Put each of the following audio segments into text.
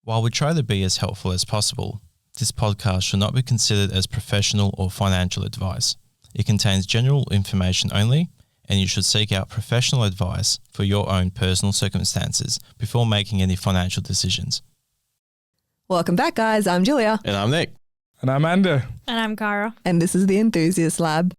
While we try to be as helpful as possible, this podcast should not be considered as professional or financial advice. It contains general information only, and you should seek out professional advice for your own personal circumstances before making any financial decisions. Welcome back, guys. I'm Julia. And I'm Nick. And I'm Andy. And I'm Khyra. And this is the Enthusiast Lab.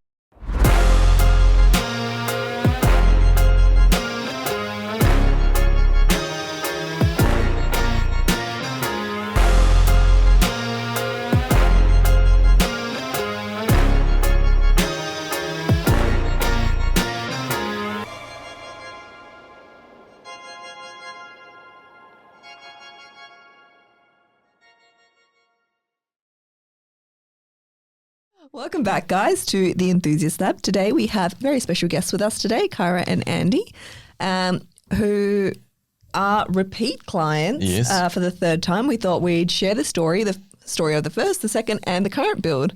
Welcome back, guys, to the Enthusiast Lab. Today we have very special guests with us today, Khyra and Andy, who are repeat clients for the third time. We thought we'd share the story of the first, the second, and the current build.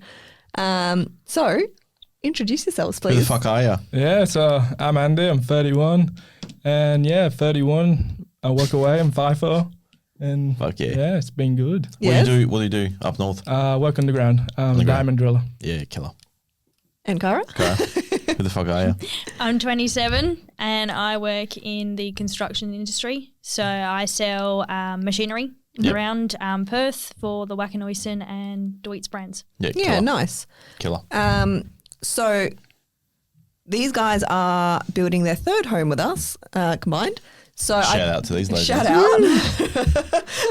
So, introduce yourselves, please. Who the fuck are you? Yeah, so I'm Andy, I'm 31. And 31, I work away, I'm FIFO. And fuck yeah. Yeah, it's been good. What do you do up north? Work underground. I'm a diamond driller. Yeah, killer. And Khyra? Who the fuck are you? I'm 27 and I work in the construction industry. So I sell machinery around Perth for the Wackanoisin and Deutz brands. Yeah, killer. Yeah, nice. Killer. So these guys are building their third home with us combined. So shout out to these ladies. Shout out.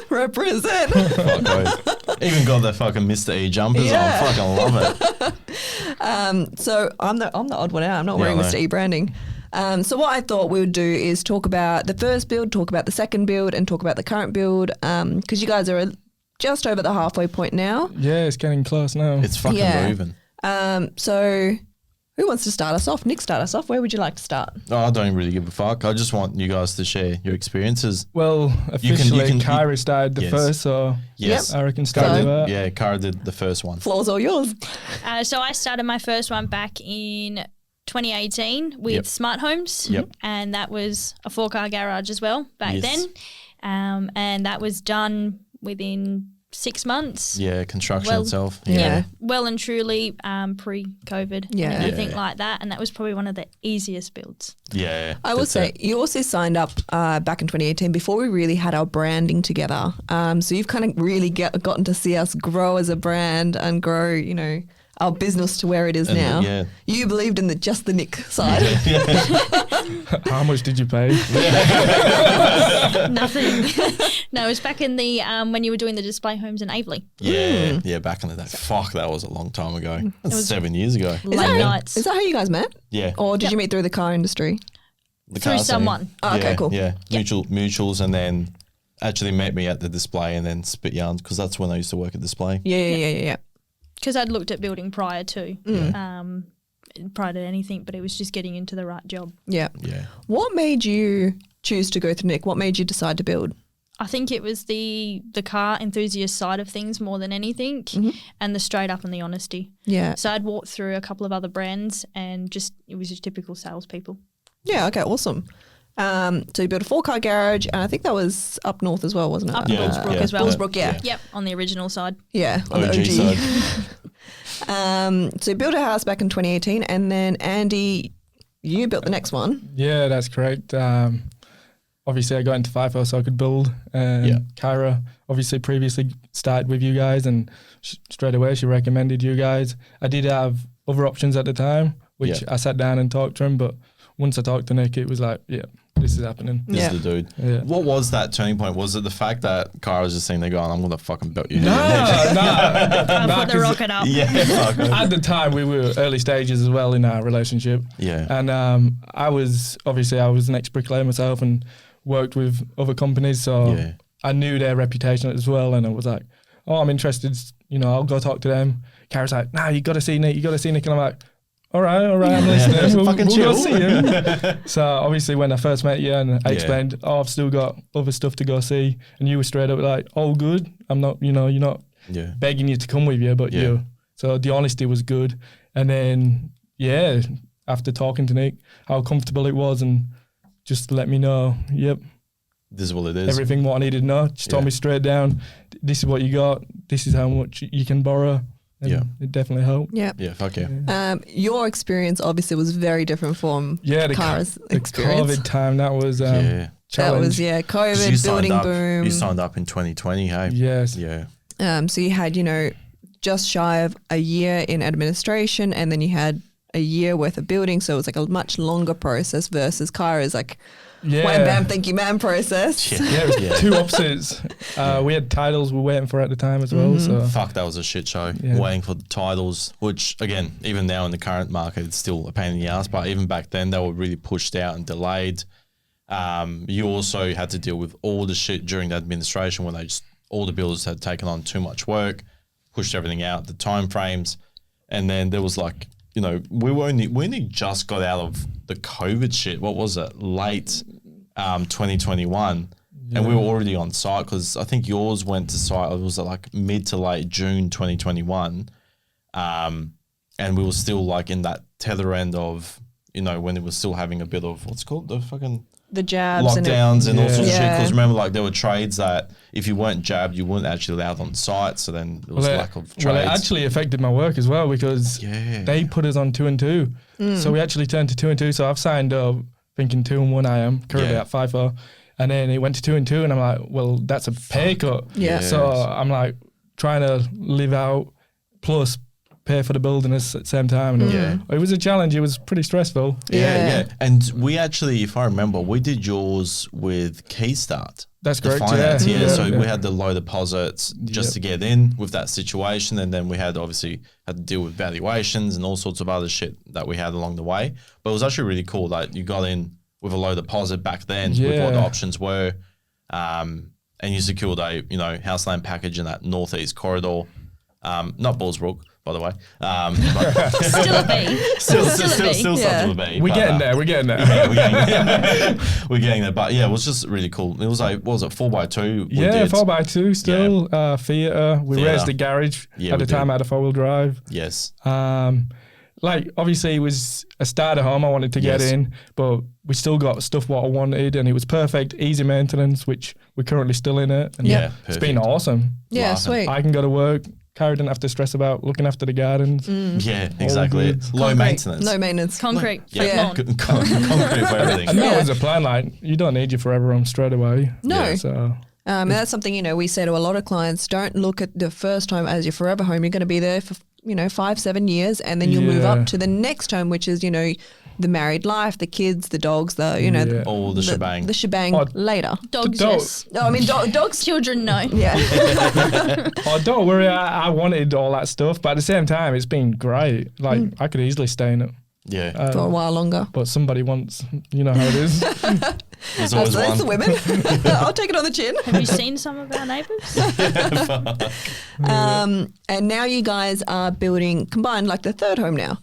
Represent. Fuck, even got their fucking Mr. E jumpers on. Fucking love it. So I'm the odd one out. I'm not wearing Mr. E branding. So what I thought we would do is talk about the first build, talk about the second build, and talk about the current build. Because you guys are just over the halfway point now. Yeah, it's getting close now. It's fucking moving. So who wants to start us off? Nick, start us off. Where would you like to start? Oh, I don't really give a fuck. I just want you guys to share your experiences. Well, officially, Khyra started the first, so I reckon start with that. Yeah, Khyra did the first one. Floor's all yours. So I started my first one back in 2018 with Smart Homes, and that was a 4-car garage as well back then, and that was done within 6 months. Yeah, construction itself. Well and truly pre-COVID and everything like that. And that was probably one of the easiest builds. Yeah. I will say, you also signed up back in 2018 before we really had our branding together. So you've kind of really gotten to see us grow as a brand and grow, our business to where it is now. You believed in just the Nick side. How much did you pay? Nothing. No, it was back in the when you were doing the display homes in Aveley. Yeah, back in the day. Fuck, that was a long time ago. That's 7 years ago. Late nights. Is that how you guys met? Yeah. Or did you meet through the car industry? Through someone. Oh, okay, cool. Yeah, mutuals, and then actually met me at the display and then spit yarns because that's when I used to work at display. Yeah. Because I'd looked at building prior to anything, but it was just getting into the right job. Yeah. Yeah. What made you choose to go through Nick? What made you decide to build? I think it was the car enthusiast side of things more than anything, and the straight up and the honesty. Yeah. So I'd walked through a couple of other brands and it was just typical salespeople. Yeah, okay, awesome. So you built a 4-car garage, and I think that was up north as well, wasn't it? Up Bullsbrook as well. Bullsbrook, yeah. Yep, on the original side. Yeah, on OG the OG. So you built a house back in 2018, and then Andy, you built the next one. Yeah, that's correct. Obviously, I got into FIFO so I could build. Khyra obviously previously started with you guys, and straight away she recommended you guys. I did have other options at the time, which I sat down and talked to him, but once I talked to Nick, it was like, this is happening. This is the dude. Yeah. What was that turning point? Was it the fact that Khyra was just sitting there going, I'm going to fucking belt you? No. Put the rocket up. Yeah. At the time, we were early stages as well in our relationship. Yeah. And I was an ex-bricklayer myself and worked with other companies, so I knew their reputation as well, and I was like, oh, I'm interested, I'll go talk to them. Khyra's like, nah, you got to see Nick, and I'm like, all right, I'm listening. We'll go see him. So obviously when I first met you and I explained, I've still got other stuff to go see, and you were straight up like, all good. I'm not, you're not begging you to come with you, but so the honesty was good. And then, after talking to Nick, how comfortable it was, and just let me know, this is what it is. Everything what I needed to know. Just told me straight down, this is what you got, this is how much you can borrow. And it definitely helped. Yeah. Yeah, fuck yeah. Your experience obviously was very different from Khyra's experience. The COVID time, that was that was COVID, building boom. You signed up in 2020, hey? Yes. Yeah. So you had, just shy of a year in administration, and then you had a year worth of building, so it was like a much longer process versus Khyra's like wham bam thank you ma'am process. It was two opposites. We had titles we were waiting for at the time as well. So fuck, that was a shit show. Waiting for the titles, which again, even now in the current market, it's still a pain in the ass. But even back then, they were really pushed out and delayed. You also had to deal with all the shit during the administration when all the builders had taken on too much work, pushed everything out, the time frames, and then there was like, we only just got out of the COVID shit. What was it? Late 2021. And we were already on site because I think yours went to site. It was like mid to late June 2021. And we were still like in that tether end of, when it was still having a bit of, what's it called? The jabs lockdowns and all sorts of shit. Because remember, like there were trades that if you weren't jabbed, you weren't actually allowed on site. So then there was lack of trades. Well, it actually affected my work as well because they put us on 2 and 2. So we actually turned to 2 and 2. So I've signed up thinking 2 and 1 I am currently at 5-4. And then it went to 2 and 2 and I'm like, well, that's a pay cut. Yeah. So I'm like trying to live out plus pay for the building at the same time. And it was a challenge. It was pretty stressful. Yeah. And we actually, if I remember, we did yours with Keystart. That's correct. Finance, So we had the low deposits just to get in with that situation. And then we had to deal with valuations and all sorts of other shit that we had along the way. But it was actually really cool that you got in with a low deposit back then with what the options were. And you secured a, house land package in that northeast corridor. Not Bullsbrook, by the way. Still a B. Still something to be. We're getting there. Yeah, we're getting there. But yeah, it was just really cool. It was like, what was it, 4x2? 4x2 still. Theatre. We raised the garage. At the time I had a 4-wheel drive. Yes. Obviously it was a starter home I wanted to get in, but we still got stuff what I wanted and it was perfect, easy maintenance, which we're currently still in it. And it's been awesome. Yeah, sweet. I can go to work. Khyra didn't have to stress about looking after the gardens. Yeah, exactly. Low maintenance. No maintenance. Concrete. Concrete for everything. And that was a plan. Like, you don't need your forever home straight away. No. Yeah, so. And that's something, we say to a lot of clients, don't look at the first home as your forever home. You're going to be there for, 5-7 years and then you'll move up to the next home, which is, the married life, the kids, the dogs, all the shebang. The shebang later. Dogs, yes. No, I mean, dogs. Children, no. Yeah. Don't worry, I wanted all that stuff, but at the same time, it's been great. Like, I could easily stay in it. Yeah. For a while longer. But somebody wants, you know how it is. There's always that's the women. I'll take it on the chin. Have you seen some of our neighbours? And now you guys are building combined like the third home now.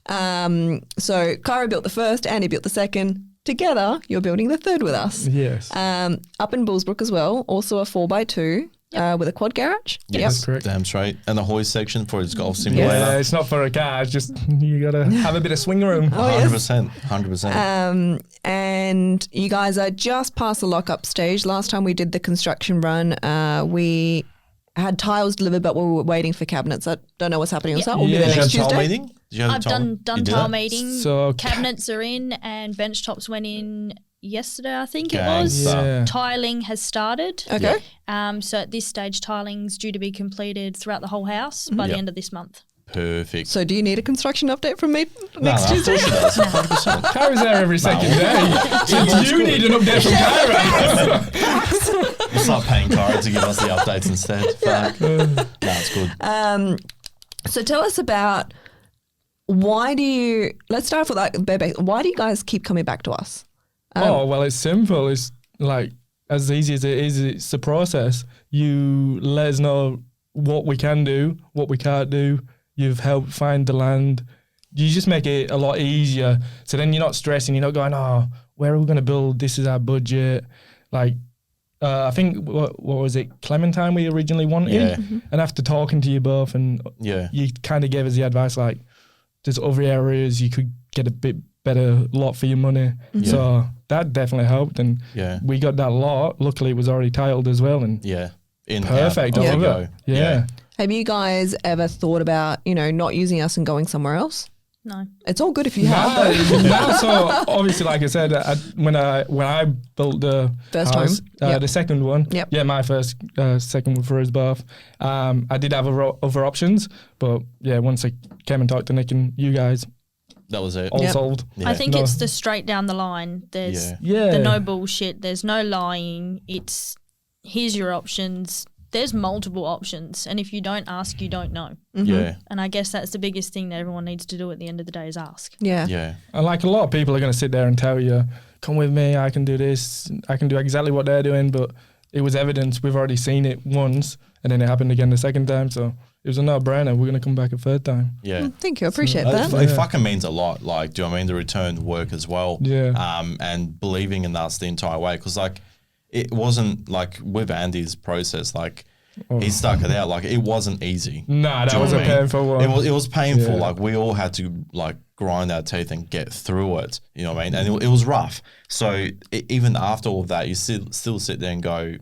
So Khyra built the first, Andy built the second. Together, you're building the third with us. Yes. Up in Bullsbrook as well, also a 4x2 with a quad garage. Yes, that's correct. Damn straight. And the hoist section for his golf simulator. Yeah, it's not for a car. It's just you got to have a bit of swing room. 100%. And you guys are just past the lock-up stage. Last time we did the construction run, we had tiles delivered, but we were waiting for cabinets. I don't know what's happening with that. We'll be there next Tuesday. Meeting? I've done tile meeting. So cabinets are in and bench tops went in yesterday, I think it Gang was. Yeah. Tiling has started. Okay. So at this stage, tiling's due to be completed throughout the whole house by the end of this month. Perfect. So do you need a construction update from me next Tuesday? Of course she does. 100%. Khyra's there every second day. So you need an update from Khyra. We'll start paying Khyra to give us the updates instead. Fuck. No, it's good. So tell us about let's start with that, Bebe. Why do you guys keep coming back to us? Well, it's simple. It's like as easy as it is. It's the process. You let us know what we can do, what we can't do. You've helped find the land. You just make it a lot easier. So then you're not stressing. You're not going, where are we going to build? This is our budget. Like, I think, what was it, Clementine we originally wanted? Yeah. And after talking to you both and you kind of gave us the advice, like, there's other areas you could get a bit better lot for your money. So that definitely helped, and we got that lot. Luckily, it was already tiled as well, and perfect. I love it. Yeah. Have you guys ever thought about, not using us and going somewhere else? No. It's all good if you have, though. No, so obviously, like I said, when I built the first house, home, the second one, my first, second one for us both, I did have other options, but once I came and talked to Nick and you guys, that was it. All sold. Yeah. I think it's the straight down the line. There's the no bullshit. There's no lying. It's here's your options. There's multiple options, and if you don't ask, you don't know. Yeah. And I guess that's the biggest thing that everyone needs to do at the end of the day is ask. Yeah. Yeah. And like a lot of people are going to sit there and tell you, come with me, I can do this, I can do exactly what they're doing, but it was evidence. We've already seen it once, and then it happened again the second time, so it was a no-brainer. We're going to come back a third time. Yeah. Thank you. I appreciate that. It fucking means a lot. Like, do you know what I mean? The return work as well. Yeah. And believing in us the entire way. Because, like, it wasn't, like, with Andy's process, like, he stuck it out. Like, it wasn't easy. Nah, that was a painful one. It was painful. Like, we all had to, like, grind our teeth and get through it. You know what I mean? And it was rough. So, even after all of that, you still sit there and go,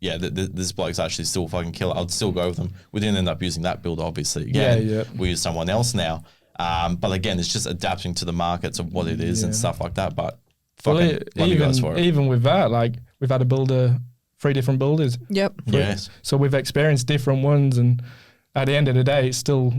yeah, this bloke's actually still fucking killer. I'd still go with him. We didn't end up using that build, obviously. Again, we use someone else now. But again, it's just adapting to the markets of what it is and stuff like that. But fucking love you guys for it. Even with that, like, we've had to build 3 different builders. Yep. Yes. So we've experienced different ones, and at the end of the day, it still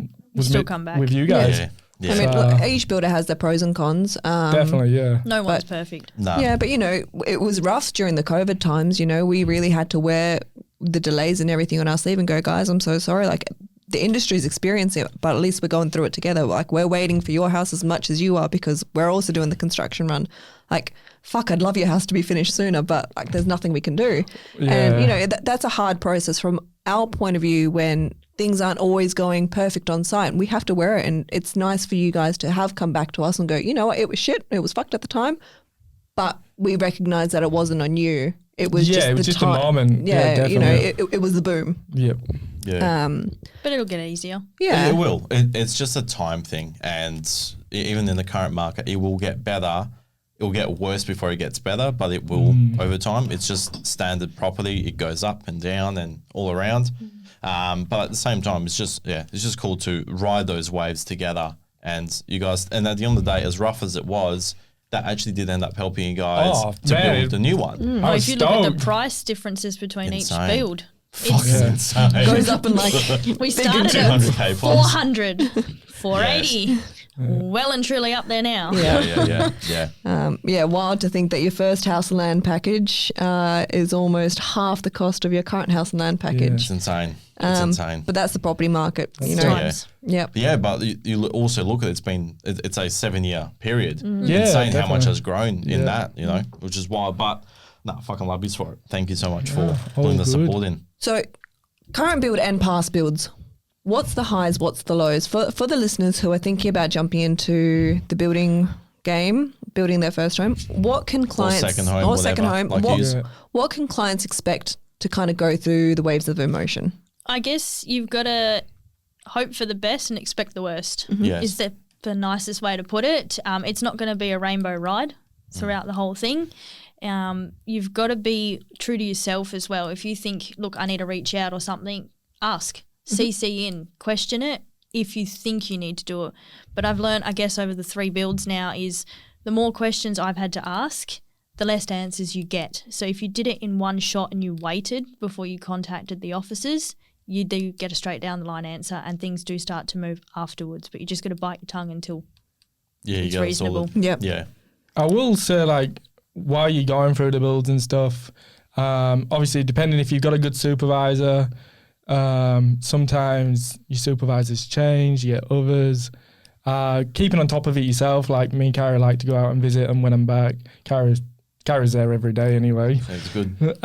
come back with you guys. Yeah. I mean, look, each builder has their pros and cons. Definitely, yeah. No one's perfect. No. Yeah, but, it was rough during the COVID times. We really had to wear the delays and everything on our sleeve and go, guys, I'm so sorry. Like, the industry's experiencing it, but at least we're going through it together. Like, we're waiting for your house as much as you are because we're also doing the construction run. Like, fuck, I'd love your house to be finished sooner, but, like, there's nothing we can do. Yeah. And, that's a hard process from our point of view when things aren't always going perfect on site. We have to wear it, and it's nice for you guys to have come back to us and go, you know what, it was shit, it was fucked at the time, but we recognize that it wasn't on you. It was just a moment. Yeah, it was the boom. Yep. Yeah. But it'll get easier. Yeah. It will. It's just a time thing. And even in the current market, it will get better. It will get worse before it gets better, but it will over time. It's just standard property. It goes up and down and all around. But at the same time, it's just cool to ride those waves together. And you guys, and at the end of the day, as rough as it was, that actually did end up helping you guys to build the new one. If you look at the price differences between each build, insane. Goes up in like we started at 200K 400, 480. Well and truly up there now. Yeah. Wild to think that your first house and land package is almost half the cost of your current house and land package. It's insane. It's insane. But that's the property market, Yeah, but you also look at it's a 7-year period. Yeah, insane definitely. how much has grown in that, which is wild. But fucking love you for it. Thank you so much for putting the support in. So, current build and past builds. What's the highs? What's the lows for the listeners who are thinking about jumping into the building game, building their first home? What can clients what can clients expect to kind of go through the waves of emotion? I guess you've got to hope for the best and expect the worst. Yes. Is that the nicest way to put it? It's not going to be a rainbow ride throughout the whole thing. You've got to be true to yourself as well. If you think, look, I need to reach out or something, ask. CC in, question it if you think you need to do it. But I've learned, I guess, over the 3 builds now is the more questions I've had to ask, the less answers you get. So if you did it in one shot and you waited before you contacted the officers, you do get a straight down the line answer and things do start to move afterwards. But you just got to bite your tongue until it's reasonable. Yep. Yeah. I will say, like, while you're going through the builds and stuff, obviously depending if you've got a good supervisor, sometimes your supervisors change, you get others. Keeping on top of it yourself, like me and Khyra like to go out and visit them when I'm back. Khyra's there every day anyway. That's good.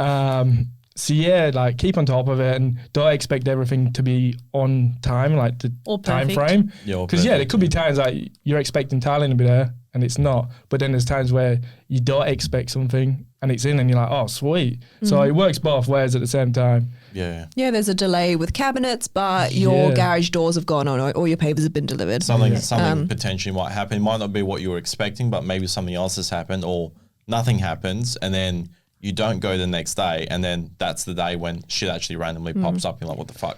So yeah, like keep on top of it and don't expect everything to be on time, like the time frame. Yeah, because there could be times like you're expecting tiling to be there and it's not. But then there's times where you don't expect something and it's in and you're like, oh, sweet. So it works both ways at the same time. Yeah. Yeah, there's a delay with cabinets, but your garage doors have gone on or your papers have been delivered. Something potentially might happen. It might not be what you were expecting, but maybe something else has happened or nothing happens, and then you don't go the next day, and then that's the day when shit actually randomly pops up. You're like, what the fuck?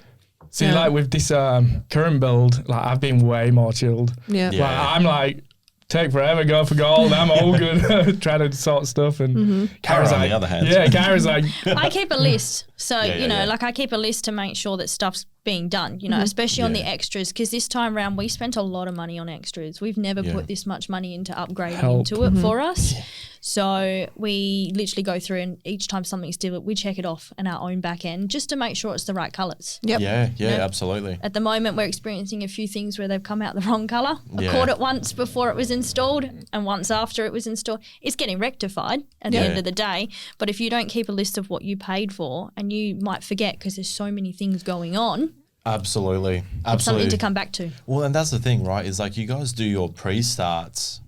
See, like with this current build, like I've been way more chilled. Yeah. Like I'm like, take forever, go for gold. I'm all good trying to sort stuff. And Khyra's on the other hand. Yeah, Khyra's like. I keep a list. So, like I keep a list to make sure that stuff's being done, especially on the extras. Because this time around, we spent a lot of money on extras. We've never put this much money into upgrading into it for us. Yeah. So we literally go through and each time something's delivered, we check it off in our own back end just to make sure it's the right colours. Yep. Yeah, absolutely. At the moment, we're experiencing a few things where they've come out the wrong colour. I caught it once before it was installed and once after it was installed. It's getting rectified at the end of the day. But if you don't keep a list of what you paid for, and you might forget because there's so many things going on. Absolutely. It's something to come back to. Well, and that's the thing, right? Is like you guys do your pre-starts,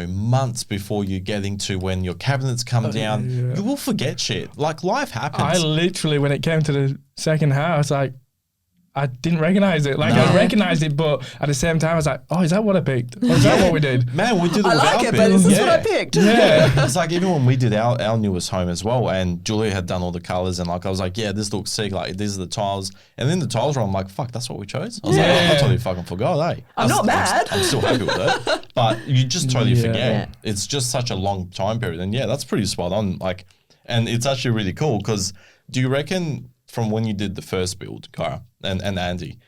months before you're getting to when your cabinets come down. Yeah. You will forget shit. Like life happens. I literally, when it came to the second house, I didn't recognize it. Like I recognized it, but at the same time, I was like, "Oh, is that what I picked? Or is that what we did?" Man, we did it with I like our it, but this is what I picked. Yeah, it's like even when we did our newest home as well, and Julia had done all the colors, and like I was like, "Yeah, this looks sick. Like these are the tiles." And then the tiles were, I'm like, "Fuck, that's what we chose." I was like, "I totally fucking forgot." Eh? I'm not mad. I'm still happy with it, but you just totally forget. Yeah. It's just such a long time period, and that's pretty spot on. Like, and it's actually really cool because do you reckon from when you did the first build, Khyra and Andy,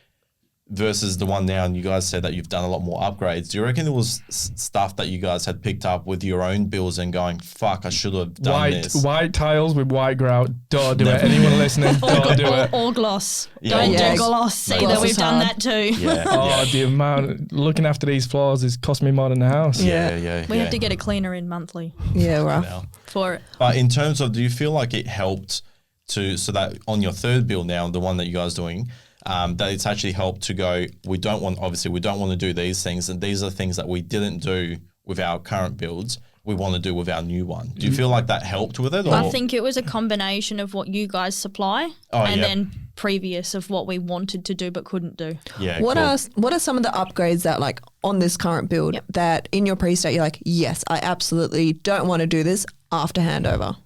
versus the one now, and you guys said that you've done a lot more upgrades. Do you reckon there was stuff that you guys had picked up with your own builds and going, fuck, I should have done this? White tiles with white grout. Don't do it. Anyone listening, don't do it. Or gloss. Yeah, don't do gloss either. We've done that too. Yeah. The amount, looking after these floors has cost me more than the house. Yeah. We have to get a cleaner in monthly. Yeah, rough. For it. But in terms of, do you feel like it helped so that on your third build now, the one that you guys are doing, that it's actually helped to go, we don't want to do these things, and these are things that we didn't do with our current builds, we want to do with our new one. Do you feel like that helped with it? Or? I think it was a combination of what you guys supply then previous of what we wanted to do but couldn't do. Yeah. What are some of the upgrades that like on this current build that in your pre-state you're like, yes, I absolutely don't want to do this after handover?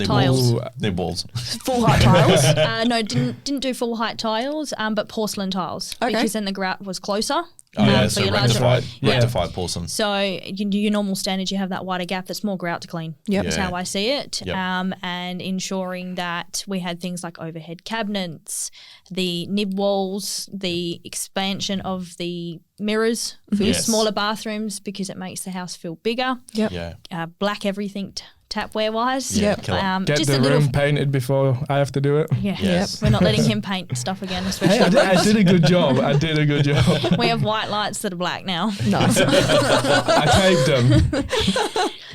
Tiles. Nibbles. Full height tiles? No, didn't do full height tiles, but porcelain tiles. Okay. Because then the grout was closer. So rectified porcelain. So your normal standards, you have that wider gap that's more grout to clean. Yep. That's how I see it. Yep. And ensuring that we had things like overhead cabinets, the nib walls, the expansion of the mirrors for smaller bathrooms because it makes the house feel bigger. Yep. Yeah. Black everything tapware wise. Yep. Get just the room painted before I have to do it. Yeah. Yes. We're not letting him paint stuff again, especially. Hey, I did a good job. We have white lights that are black now. Nice. I taped them.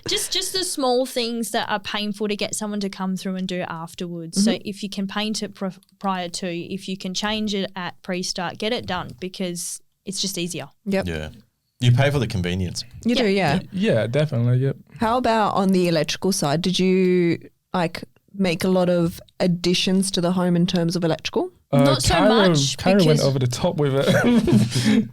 Just the small things that are painful to get someone to come through and do afterwards. So if you can paint it prior to, if you can change it at pre-start, get it done because it's just easier. Yep. Yeah. You pay for the convenience. You do, yeah. Yeah, definitely, yep. How about on the electrical side? Did you make a lot of additions to the home in terms of electrical? Not so much. Khyra went over the top with it.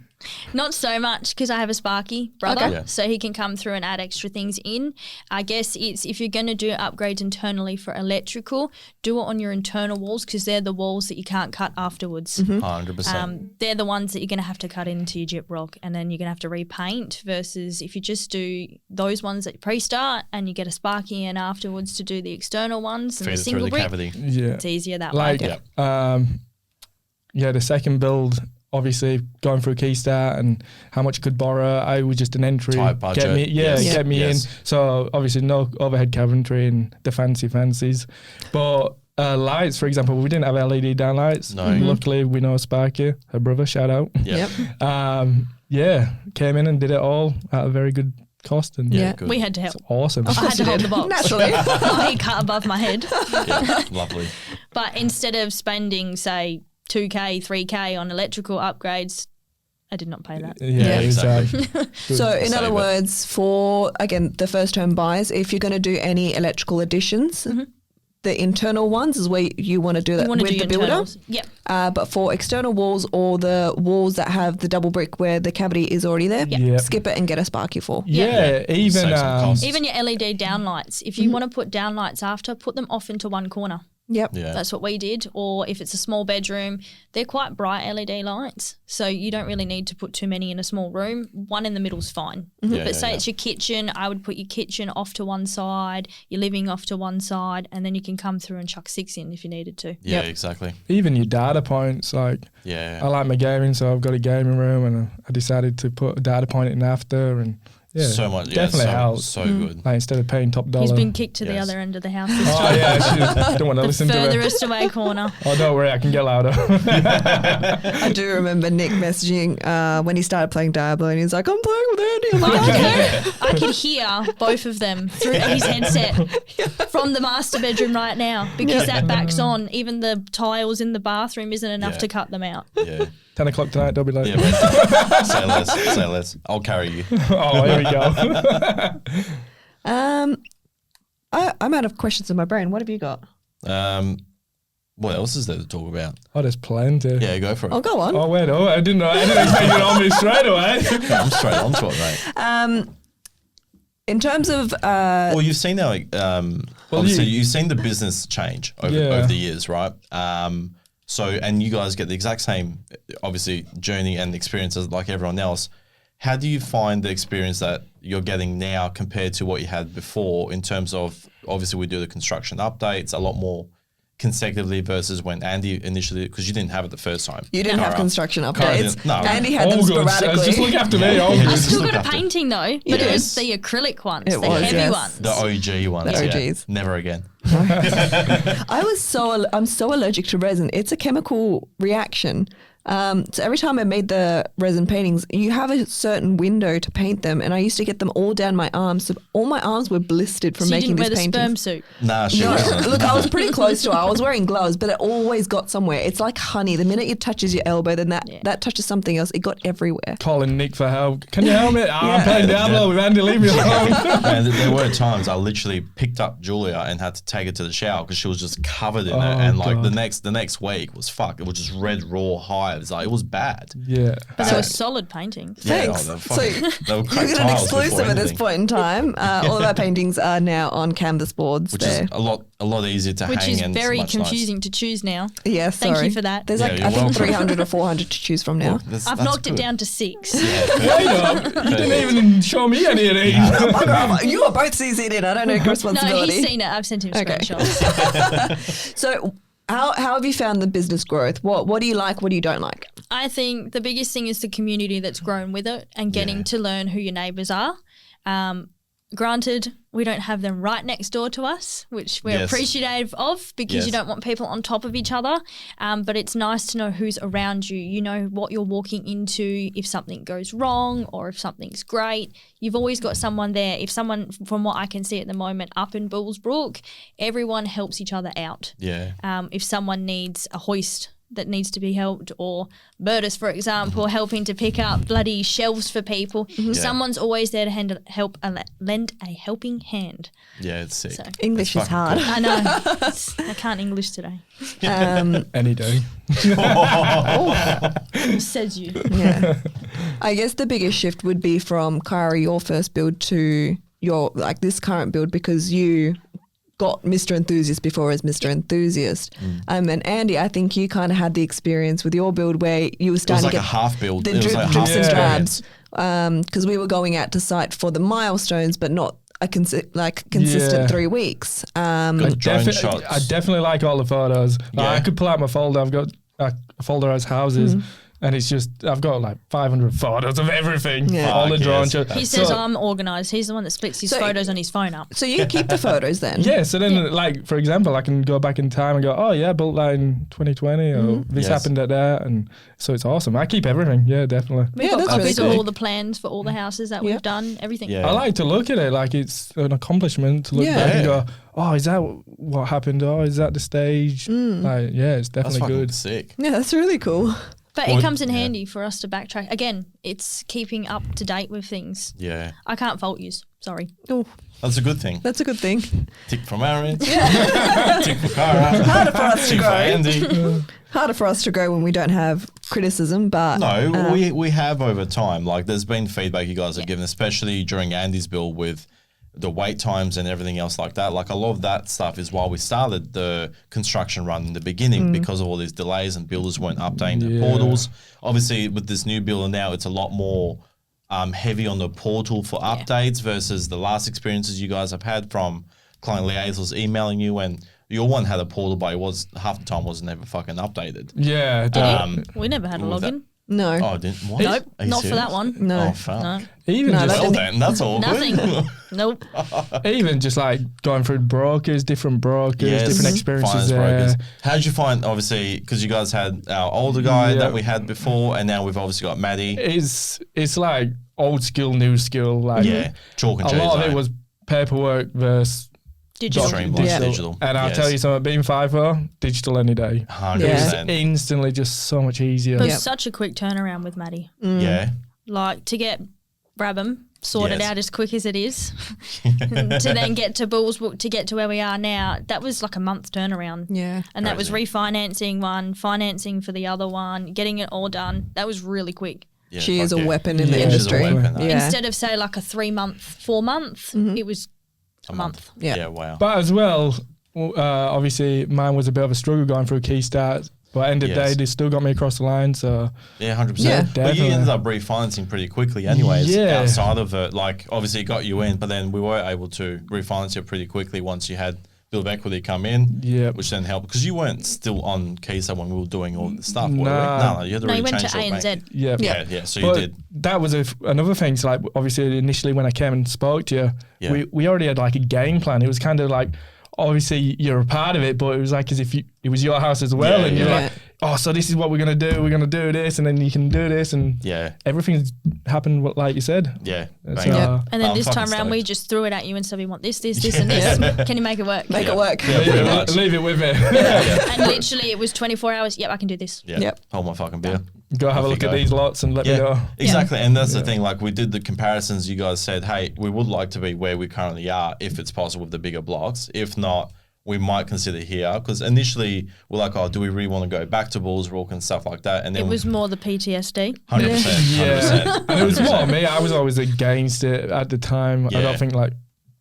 Not so much because I have a Sparky brother, so he can come through and add extra things in. I guess it's if you're going to do upgrades internally for electrical, do it on your internal walls because they're the walls that you can't cut afterwards. 100%. They're the ones that you're going to have to cut into your gyp rock and then you're going to have to repaint versus if you just do those ones that you pre-start and you get a Sparky in afterwards to do the external ones and Feed the it single through the brick, cavity. it's easier that way. The second build, obviously going through Keystart and how much I could borrow, I was just an entry. Tight budget. Get me in. So obviously no overhead cabinetry and the fancies. But lights, for example, we didn't have LED down lights. No. Luckily, we know Sparky, her brother, shout out. Yep. Came in and did it all at a very good cost. And Good. We had to help. It's awesome. I had to hold the box. Naturally. He cut above my head. Yeah, lovely. But instead of spending, say, 2K, 3K on electrical upgrades, I did not pay that. Yeah, exactly. So in other words, for, again, the first home buyers, if you're going to do any electrical additions, the internal ones is where you want to do that with the builder. Internals. Yep. But for external walls or the walls that have the double brick where the cavity is already there, skip it and get a Sparky for. Yeah, even your LED downlights. If you want to put downlights after, put them off into one corner. Yep. Yeah. That's what we did. Or if it's a small bedroom, they're quite bright LED lights. So you don't really need to put too many in a small room. One in the middle is fine. But say it's your kitchen, I would put your kitchen off to one side, your living off to one side, and then you can come through and chuck 6 in if you needed to. Yeah, exactly. Even your data points, like I like my gaming, so I've got a gaming room, and I decided to put a data point in after, and so much, definitely helps. So good. Like instead of paying top dollar. He's been kicked to the other end of the house this time. Oh yeah, I don't want to listen to it. The furthest away corner. Oh, don't worry, I can get louder. I do remember Nick messaging when he started playing Diablo, and he's like, "I'm playing with Andy." I'm like, okay. I could hear both of them through his headset from the master bedroom right now because that back's on. Even the tiles in the bathroom isn't enough to cut them out. Yeah. 10 o'clock tonight, don't be late. Yeah, say less. I'll carry you. Oh, here we go. I'm out of questions in my brain. What have you got? What else is there to talk about? Oh, there's plenty. Yeah, go for it. Oh, go on. Oh, wait, I didn't know. I didn't expect you on me straight away. I'm straight onto it, mate. In terms of... well, you've seen how, obviously, you've seen the business change over the years, right? So, and you guys get the exact same, obviously, journey and experiences like everyone else. How do you find the experience that you're getting now compared to what you had before in terms of, obviously, we do the construction updates a lot more consecutively versus when Andy initially, because you didn't have it the first time. You didn't have construction updates. No. Andy had them sporadically. Just look after me. I still got a painting though, but it was the acrylic ones, the heavy ones. The OG ones. The OGs. Never again. I'm so allergic to resin. It's a chemical reaction. So every time I made the resin paintings, you have a certain window to paint them, and I used to get them all down my arms. So all my arms were blistered from making these paintings. You didn't wear the sperm suit? Nah, she wasn't. Look, I was pretty close to it. I was wearing gloves, but it always got somewhere. It's like honey. The minute it touches your elbow, then that touches something else. It got everywhere. Calling Nick for help. Can you help me? I'm playing Diablo with Andy. Leave me alone. And there were times I literally picked up Julia and had to take her to the shower because she was just covered in it. And like the next week was fuck. It was just red raw hives. Like it was bad. Yeah. But they were solid paintings. Thanks. So you get an exclusive at this point in time. All of our paintings are now on canvas boards. Which is a lot easier to hang. Which is very confusing to choose now. Yeah, sorry. Thank you for that. There's I think 300 or 400 to choose from now. Well, I've knocked it down to 6. Yeah, you didn't even show me any of these. You are both CC'd in. I don't know responsibility. No, he's seen it. I've sent him screenshots. So how have you found the business growth? What do you like? What do you don't like? I think the biggest thing is the community that's grown with it and getting to learn who your neighbours are. Granted, we don't have them right next door to us, which we're appreciative of because you don't want people on top of each other. But it's nice to know who's around you. You know what you're walking into if something goes wrong or if something's great. You've always got someone there. If someone, from what I can see at the moment, up in Bullsbrook, everyone helps each other out. Yeah. If someone needs a hoist that needs to be helped, or Bertus, for example, helping to pick up bloody shelves for people. Someone's always there to lend a helping hand. Yeah, it's sick. So, English is hard. Cool. I know. I can't English today. Any day. Says you. Yeah. I guess the biggest shift would be from Khyra, your first build, to your this current build, because you got Mr Enthusiast before as Mr Enthusiast. And Andy, I think you kind of had the experience with your build where you were starting to get a half build. The drips and drabs, because we were going out to site for the milestones, but not a consistent 3 weeks. I definitely like all the photos. I could pull out my folder. I've got a folder as houses. And it's just, I've got like 500 photos of everything. All the drawings. He says I'm organised. He's the one that splits his photos on his phone up. So you keep the photos then? Yeah, so then like, for example, I can go back in time and go, oh yeah, built that in 2020 or this happened at that. And so it's awesome. I keep everything. Yeah, definitely. We've got copies of all the plans for all the houses that we've done, everything. Yeah. I like to look at it like it's an accomplishment to look back and go, oh, is that what happened? Oh, is that the stage? Like, yeah, it's definitely good. Sick. Yeah, that's really cool. But it comes in handy for us to backtrack. Again, it's keeping up to date with things. Yeah. I can't fault you. Sorry. Oh, That's a good thing. that's a good thing. Tick from Aaron. Tick for Khyra. Harder for us to Tick for grow. Andy. Harder for us to grow when we don't have criticism, but No, we have over time. Like there's been feedback you guys have given, especially during Andy's build with the wait times and everything else like that. Like a lot of that stuff is why we started the construction run in the beginning because of all these delays and builders weren't updating their portals. Obviously with this new builder now, it's a lot more heavy on the portal for updates versus the last experiences you guys have had from client liaisons emailing you, and your one had a portal, but it was half the time wasn't ever fucking updated. Yeah. We never had a login. no. Oh, didn't what? Nope, Are you not for serious? that one. No. Oh fuck. No, Even No, just Well then, that's all. nothing. Nope. even just like going through brokers, different brokers, different experiences finance there. brokers. How did you find, obviously, because you guys had our older guy that we had before, and now we've obviously got Maddie. It's like old skill, new skill. Like Chalk and a cheese. lot of it was paperwork versus Digital. Streamlined digital. And I'll tell you something, being FIFO, digital any day. 100%. Instantly just so much easier. It was such a quick turnaround with Maddie. Yeah. Like to get Brabham sorted Yes. out as quick as it is, to then get to Bullsbrook to get to where we are now, that was like a month turnaround. Yeah. And that was refinancing one, financing for the other one, getting it all done. That was really quick. Yeah, She is fuck a yeah. weapon in the Yeah, she's a industry. weapon, Yeah. Instead of say like a 3 month, 4 month, it was a month. Yeah. Yeah, wow. But as well, obviously mine was a bit of a struggle going through key starts. But end of the day, they still got me across the line. So Yeah, 100%. Yeah, but you definitely. ended up refinancing pretty quickly anyways Yeah. outside of it. Like, obviously it got you in, but then we were able to refinance it pretty quickly once you had build equity come in, which then helped. Because you weren't still on Khyra when we were doing all the stuff, were we? No, you had to No, really you went change to your ANZ. bank. Yeah. So But you did. that was another thing. So like, obviously, initially when I came and spoke to you, we already had like a game plan. It was kind of like, obviously you're a part of it, but it was like as if it was your house as well, and you're like, oh, so this is what we're gonna do. We're gonna do this, and then you can do this, and everything's happened like you said. Yeah. And then this time around, we just threw it at you and said, we want this, and this. Can you make it work? Make it work. Yeah, pretty much. Leave it with me. And literally, it was 24 hours. Yep, I can do this. Yep. Hold my fucking beer. Go have a look at these lots and let me know. Exactly. And that's the thing, like we did the comparisons. You guys said, hey, we would like to be where we currently are if it's possible with the bigger blocks. If not, we might consider here. Because initially we're like, oh, do we really want to go back to Bullsbrook and stuff like that? And then it was more the PTSD. 100%. Yeah. And it was more me. I was always against it at the time. I don't think like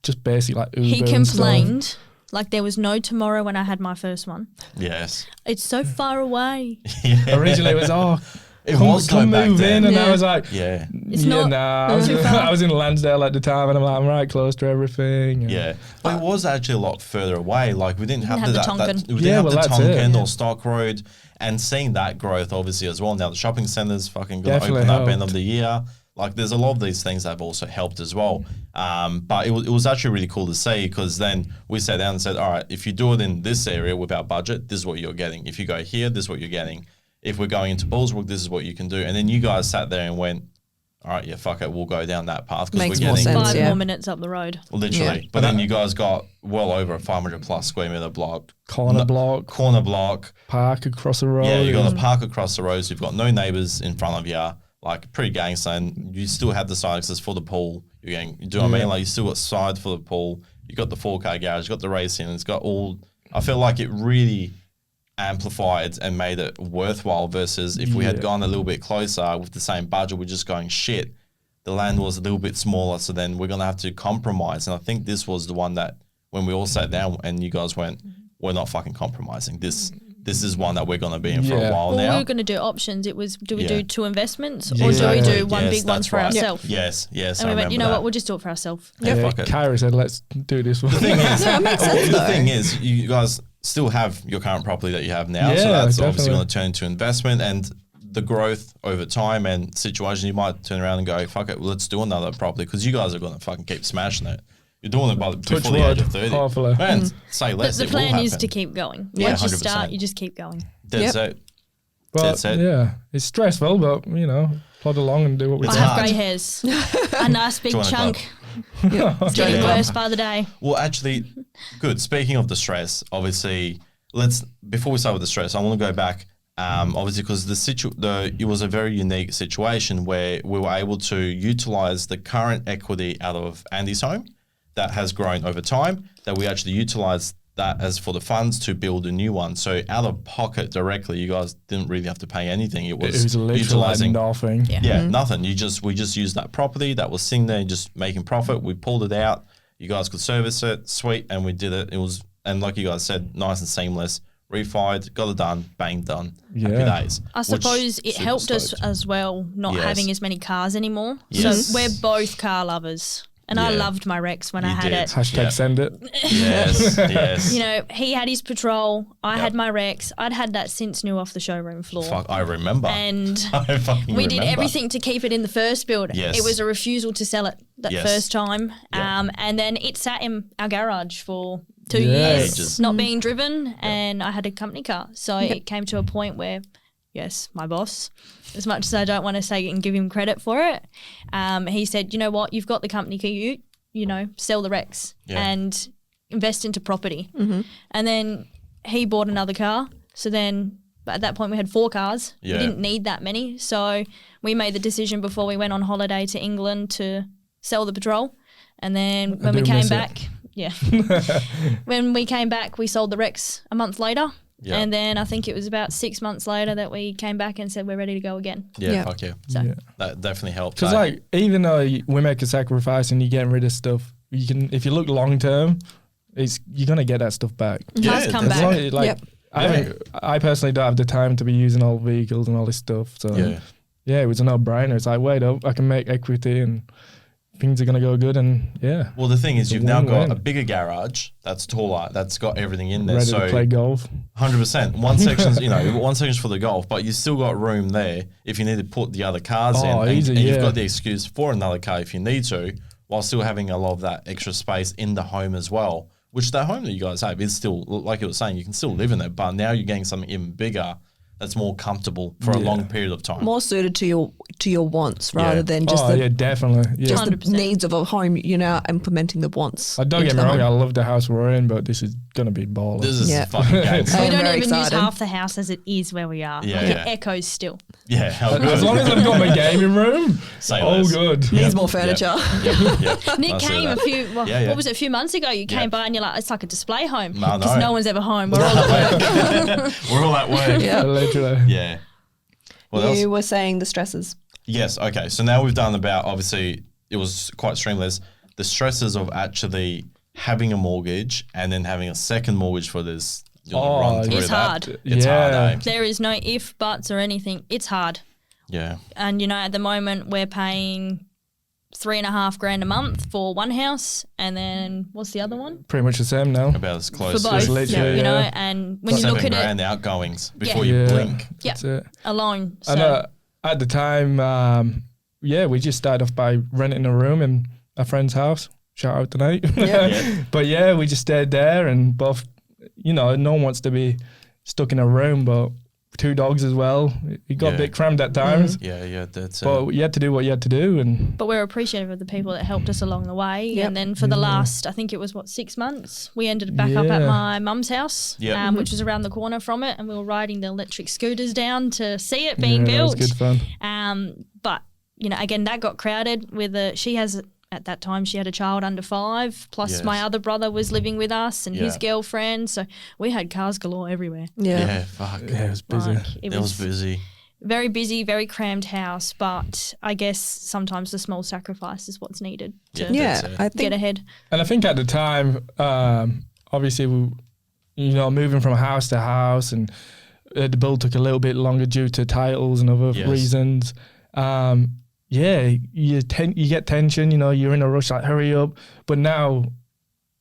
just basic like Uber He and stuff. complained like there was no tomorrow when I had my first one. Yes. It's so far away. Originally it was, it was come back move then. in, and I was like, It's not. Nah, Too far. I was in Lansdale at the time, and I'm like, I'm right close to everything. Yeah, but it was actually a lot further away. Like we didn't have have the that Tonkin. we didn't have the that's Tonkin it. or Stock Road, and seeing that growth obviously as well. Now the shopping centers fucking going to Definitely open up end helped. of the year. Like there's a lot of these things that have also helped as well. But it was actually really cool to see, because then we sat down and said, all right, if you do it in this area with our budget, this is what you're getting. If you go here, this is what you're getting. If we're going into Bullsbrook, this is what you can do. And then you guys sat there and went, all right, yeah, fuck it, we'll go down that path because we're Makes more getting sense. 5 yeah. more minutes up the road. literally. Yeah. But then you guys got well over a 500 plus square meter block, Corner block, park across the road. Yeah, you got a park across the road, so you've got no neighbours in front of you, like pretty gangster, and you still have the side access for the pool. You're getting, do you know what I mean? Like you still got side for the pool. You got the 4K garage, you got the racing, and it's got all. I feel like it really amplified and made it worthwhile versus if we had gone a little bit closer with the same budget, we're just going shit. The land was a little bit smaller, so then we're gonna have to compromise. And I think this was the one that when we all sat down and you guys went, we're not fucking compromising. This is one that we're gonna be in for a while Well, now. we were going to do options. It was, do we do 2 investments or Exactly. do we do one Yes, big one that's for right. ourselves? Yes. And we I went, you know remember what, we'll just do it for ourselves. Yeah, fuck it. Khyra said, let's do this one. The thing is, That makes sense, the though. thing is, you guys still have your current property that you have now, so Yeah, that's obviously definitely. going to turn into investment, and the growth over time and situation, you might turn around and go, fuck it, let's do another property, because you guys are going to fucking keep smashing it. You're doing it before Touch the age wood, of 30. hopefully. And say But less, the it will plan is happen. to keep going. Yeah, Once you 100%. start, you just keep going. That's it. But, That's it. yeah, it's stressful, but, plod along and do what we It's I do. have hard. grey hairs, a nice big Join a club. chunk. It's getting Yeah. worse by the day. Well, actually, good. Speaking of the stress, obviously, before we start with the stress, I want to go back Obviously, because it was a very unique situation where we were able to utilize the current equity out of Andy's home that has grown over time, that we actually utilized that as for the funds to build a new one. So out of pocket directly, you guys didn't really have to pay anything. It was literally nothing. Yeah, nothing. We just used that property that was sitting there just making profit. We pulled it out. You guys could service it, sweet, and we did it. It was, and like you guys said, nice and seamless. Refied, got it done, bang, done. Happy days. I suppose it helped us as well not having as many cars anymore. Yes. So we're both car lovers. And I loved my Rex when I had it. Hashtag send it. Yes, yes. You know, he had his Patrol. I had my Rex. I'd had that since new off the showroom floor. Fuck, I remember. And I fucking we did everything to keep it in the first build. Yes. It was a refusal to sell it that first time. And then it sat in our garage for 2 years, Ages. not being driven. And I had a company car. So it came to a point where, yes, my boss, as much as I don't want to say and give him credit for it, he said, you know what, you've got the company car, you know, sell the Rex and invest into property. And then he bought another car. So then at that point we had 4 cars. We didn't need that many. So we made the decision before we went on holiday to England to sell the Patrol. And then when we came back, when we came back, we sold the Rex a month later. Yeah. And then I think it was about 6 months later that we came back and said we're ready to go again. Fuck yeah. So that definitely helped. Because like even though we make a sacrifice and you're getting rid of stuff, you can, if you look long term, you're gonna get that stuff back. It come back. I personally don't have the time to be using old vehicles and all this stuff. So it was a no-brainer. It's like, wait up, I can make equity and things are going to go good. And well, the thing is, you've now got a bigger garage that's taller, that's got everything in there. Ready to play golf. 100%. One section's for the golf, but you still got room there if you need to put the other cars in. And you've got the excuse for another car if you need to, while still having a lot of that extra space in the home as well, which that home that you guys have is still, like you were saying, you can still live in it, but now you're getting something even bigger that's more comfortable for a long period of time. More suited to your wants rather than just definitely. Just the needs of a home. You're now implementing the wants. Don't get me wrong, I love the house we're in, but this is going to be baller. This is fucking game. We don't even use half the house as it is where we are. It echoes still. Yeah, as long as I've got my gaming room, good. Needs more furniture. Nick came a few months ago, you came by and you're like, it's like a display home because no one's ever home. We're all at work. We're all at work. Yeah. You were saying the stresses. Yes. Okay. So now we've done about, obviously, it was quite streamless. The stresses of actually having a mortgage and then having a second mortgage for this. Run through it's hard. It's hard. Eh? There is no if, buts, or anything. It's hard. Yeah. And at the moment we're paying $3,500 a month for one house, and then what's the other one? Pretty much the same now. About as close. For both, and when you look at $7,000 outgoings before you blink. That's it. Alone. So. And at the time, we just started off by renting a room in a friend's house. Shout out tonight. But we just stayed there, and both, no one wants to be stuck in a room, but 2 dogs as well. It got a bit crammed at times. That's but you had to do what you had to do. But we're appreciative of the people that helped us along the way. And then for the last, I think it was 6 months, we ended back up at my mum's house, which was around the corner from it, and we were riding the electric scooters down to see it being built. That was good fun. But again, that got crowded with at that time, she had a child under 5, plus my other brother was living with us and his girlfriend. So we had cars galore everywhere. Fuck. Yeah, it was busy. It was busy. Very busy, very crammed house. But I guess sometimes the small sacrifice is what's needed to I think, get ahead. And I think at the time, obviously, moving from house to house, and the build took a little bit longer due to titles and other reasons. You get tension, you're in a rush, like hurry up. But now,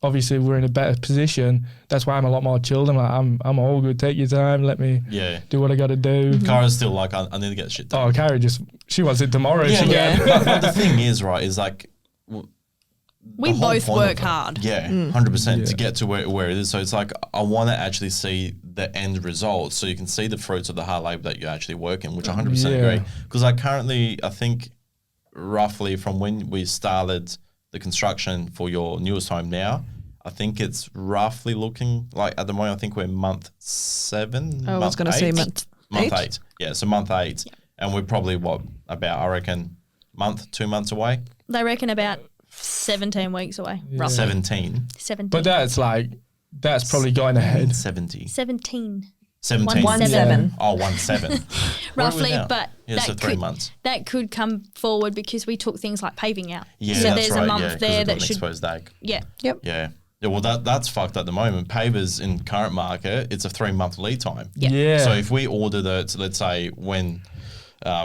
obviously, we're in a better position. That's why I'm a lot more chilled. I'm like, I'm all good. Take your time. Let me do what I got to do. Khyra's still like, I need to get shit done. Oh, Khyra she wants it tomorrow. But the thing is, right, is like, we both work hard. 100% to get to where it is. So it's like, I want to actually see the end result, so you can see the fruits of the hard labor that you're actually working, which I 100% agree. Because I think roughly from when we started the construction for your newest home now, I think it's roughly looking like, at the moment, I think we're month 7. I was going to say Month 8. Yeah, so month 8. Yep. And we're probably, I reckon, 2 months away? They reckon about 17 weeks away, roughly. 17? But that's probably going ahead. 17. 17. 17. 1-7. Oh, 1-7. Roughly, but so 3 months. That could come forward because we took things like paving out. Yeah, so that's there's right. a month there that should. Exposed egg. Yeah. Yep. Yeah. Yeah, well, that's fucked at the moment. Pavers in current market, it's a 3-month lead time. Yeah. So if we ordered it, let's say when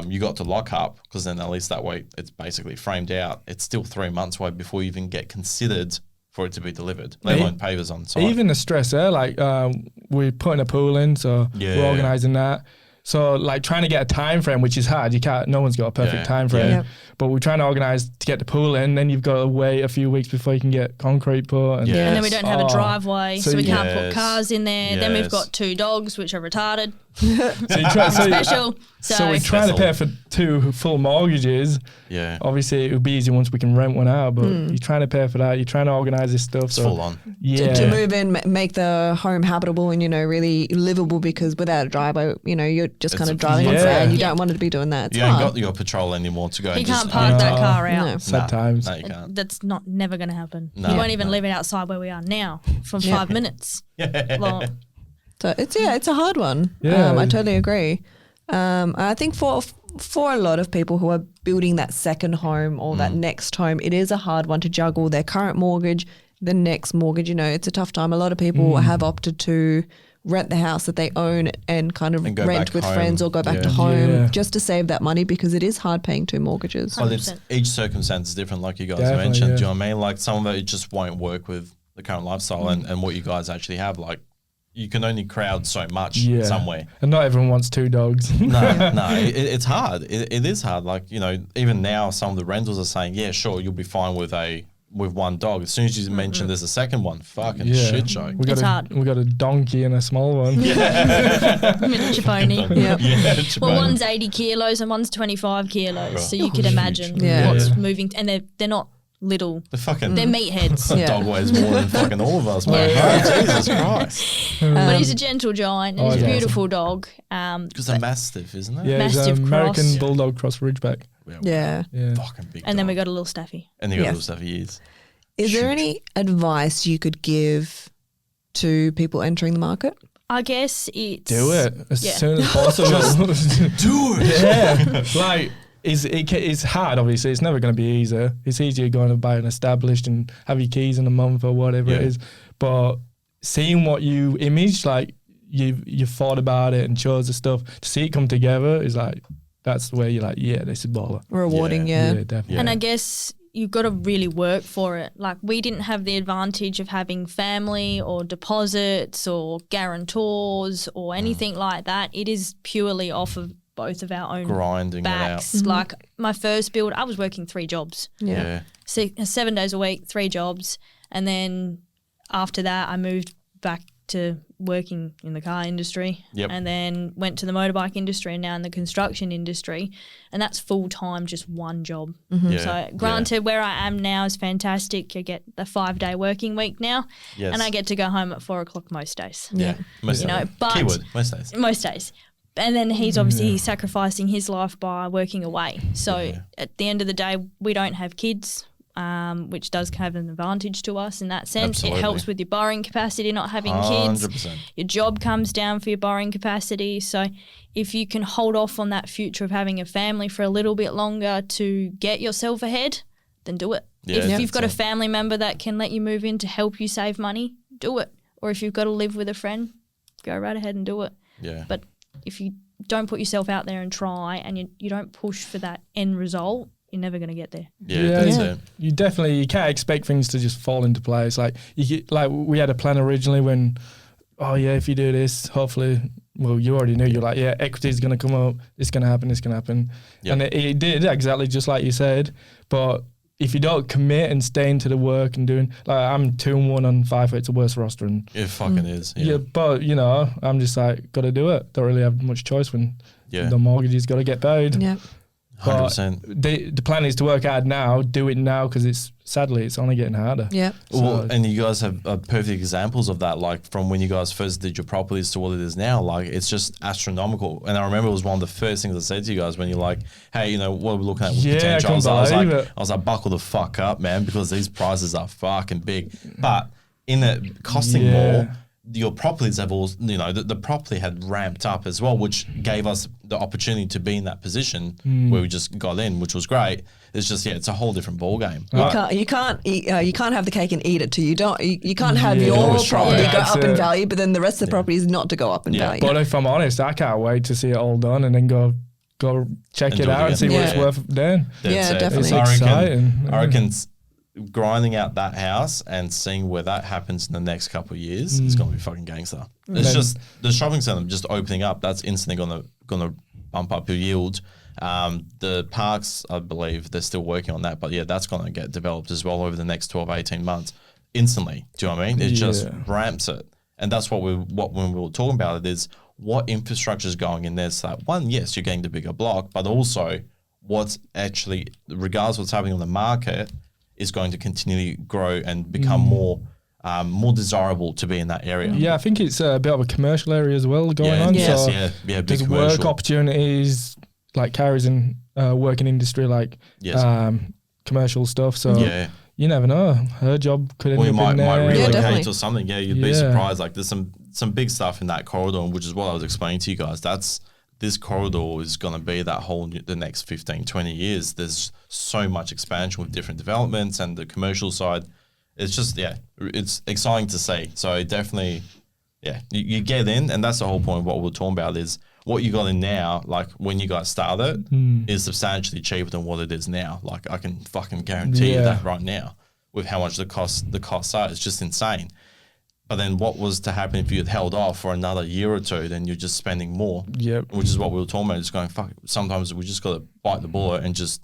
you got to lock up, because then at least that way it's basically framed out, it's still 3 months away before you even get considered for it to be delivered, let alone pavers on site. Even the stress there, like we're putting a pool in, so we're organising that. So like trying to get a time frame, which is hard. No one's got a perfect time frame. Yeah. But we're trying to organise to get the pool in. Then you've got to wait a few weeks before you can get concrete put. And, and then we don't have a driveway, so we can't put cars in there. Yes. Then we've got 2 dogs, which are retarded. Special. So we're trying to pay for 2 full mortgages. Yeah. Obviously, it would be easy once we can rent one out, but you're trying to pay for that. You're trying to organise this stuff. It's full on. Yeah. To move in, make the home habitable and, really livable, because without a driveway, you're just kind of driving on sand. You don't want to be doing that. It's you ain't got your patrol anymore to go. You can't park that car out. No. Sometimes. No, you can't. That's never going to happen. No. You won't even leave it outside where we are now for 5 minutes. Long. So it's a hard one. Yeah. I totally agree. I think for a lot of people who are building that second home or that next home, it is a hard one to juggle their current mortgage, the next mortgage. It's a tough time. A lot of people have opted to rent the house that they own and kind of rent with friends or go back to home just to save that money, because it is hard paying 2 mortgages. Well, each circumstance is different, like you guys mentioned. Do you know what I mean? Like some of it just won't work with the current lifestyle and what you guys actually have. Like you can only crowd so much somewhere. And not everyone wants 2 dogs. No, it's hard. It is hard. Like, even now some of the rentals are saying, yeah, sure, you'll be fine with 1 dog. As soon as you mention there's a second one, fucking shit show. It's hard. We got a donkey and a small one. Miniature pony. Well, one's 80 kilos and one's 25 kilos. Right. So you could imagine what's moving. And they're not little. They're meatheads. Dog weighs more than fucking all of us, man. Oh, Jesus Christ. But he's a gentle giant and he's a beautiful dog. Because they're mastiff, isn't it? Yeah, he's an American Bulldog cross Ridgeback. Yeah. Fucking big And then we got a little Staffy. And they got a little Staffy, is. Is there any advice you could give to people entering the market? I guess it's... Do it as soon as possible. Do it. Yeah. Like... It's hard, obviously. It's never going to be easy. It's easier going to buy an established and have your keys in a month or whatever it is. But seeing what you imaged, like you thought about it and chose the stuff, to see it come together is like, that's the way you're like, yeah, this is baller. Rewarding, Yeah, definitely. And I guess you've got to really work for it. Like we didn't have the advantage of having family or deposits or guarantors or anything like that. It is purely off of both of our own grinding backs. It out. Like my first build, I was working 3 jobs. Yeah. 7 days a week, 3 jobs. And then after that, I moved back to working in the car industry and then went to the motorbike industry and now in the construction industry. And that's full time, just 1 job. So granted, where I am now is fantastic. I get the 5-day working week now and I get to go home at 4 o'clock most days. Most days. But keyword, most days. Most days. And then he's obviously sacrificing his life by working away. So at the end of the day, we don't have kids, which does have an advantage to us in that sense. Absolutely. It helps with your borrowing capacity, not having 100%. kids. Your job comes down for your borrowing capacity. So if you can hold off on that future of having a family for a little bit longer to get yourself ahead, then do it. If you've got a family member that can let you move in to help you save money, do it. Or if you've got to live with a friend, go right ahead and do it. Yeah. But if you don't put yourself out there and try and you don't push for that end result, you're never going to get there. That's it. You can't expect things to just fall into place. Like we had a plan originally when, if you do this, hopefully, well, you already knew. You're like, equity is going to come up. It's going to happen. It's going to happen. Yep. And it did exactly just like you said. But if you don't commit and stay into the work and doing, like I'm 2-1 on FIFA, it's the worst roster. And it fucking is. Yeah, but I'm just like, got to do it. Don't really have much choice when the mortgage has got to get paid. Yeah. 100%. The plan is to work hard now, do it now, because it's only getting harder. Yeah. Well, and you guys have perfect examples of that, like from when you guys first did your properties to what it is now. Like it's just astronomical. And I remember it was one of the first things I said to you guys when you're like, hey, you know, what are we looking at with potential? I was like, buckle the fuck up, man, because these prices are fucking big. But in it costing more, your properties have all, you know, the property had ramped up as well, which gave us the opportunity to be in that position where we just got in, which was great. It's just, it's a whole different ball game. You can't have the cake and eat it too. You can't have your property go up in value, but then the rest of the property is not to go up in value. But if I'm honest, I can't wait to see it all done and then go check it out and see what it's worth then. Definitely. It's exciting. I reckon grinding out that house and seeing where that happens in the next couple of years is going to be fucking gangster. It's just the shopping center just opening up. That's instantly going to bump up your yield. The parks, I believe they're still working on that, but that's going to get developed as well over the next 12, 18 months instantly. Do you know what I mean? It just ramps it. And that's when we were talking about it is what infrastructure is going in there. So that one, yes, you're getting the bigger block, but also what's actually, regardless of what's happening on the market, is going to continually grow and become more desirable to be in that area. Yeah, I think it's a bit of a commercial area as well going on. Yes, so big there's commercial. work opportunities, like Khyra's in working industry, like commercial stuff. So you never know. Her job could end up might in there. relocate or something. Yeah, you'd be surprised. Like there's some big stuff in that corridor, which is what I was explaining to you guys. This corridor is going to be the next 15, 20 years. There's so much expansion with different developments and the commercial side. It's just, it's exciting to see. So definitely, you get in, and that's the whole point of what we're talking about is what you got in now, like when you guys started, is substantially cheaper than what it is now. Like I can fucking guarantee you that right now with how much the costs are. It's just insane. But then what was to happen if you had held off for another year or two, then you're just spending more. Yep. Which is what we were talking about, just going, fuck, sometimes we just got to bite the bullet and just,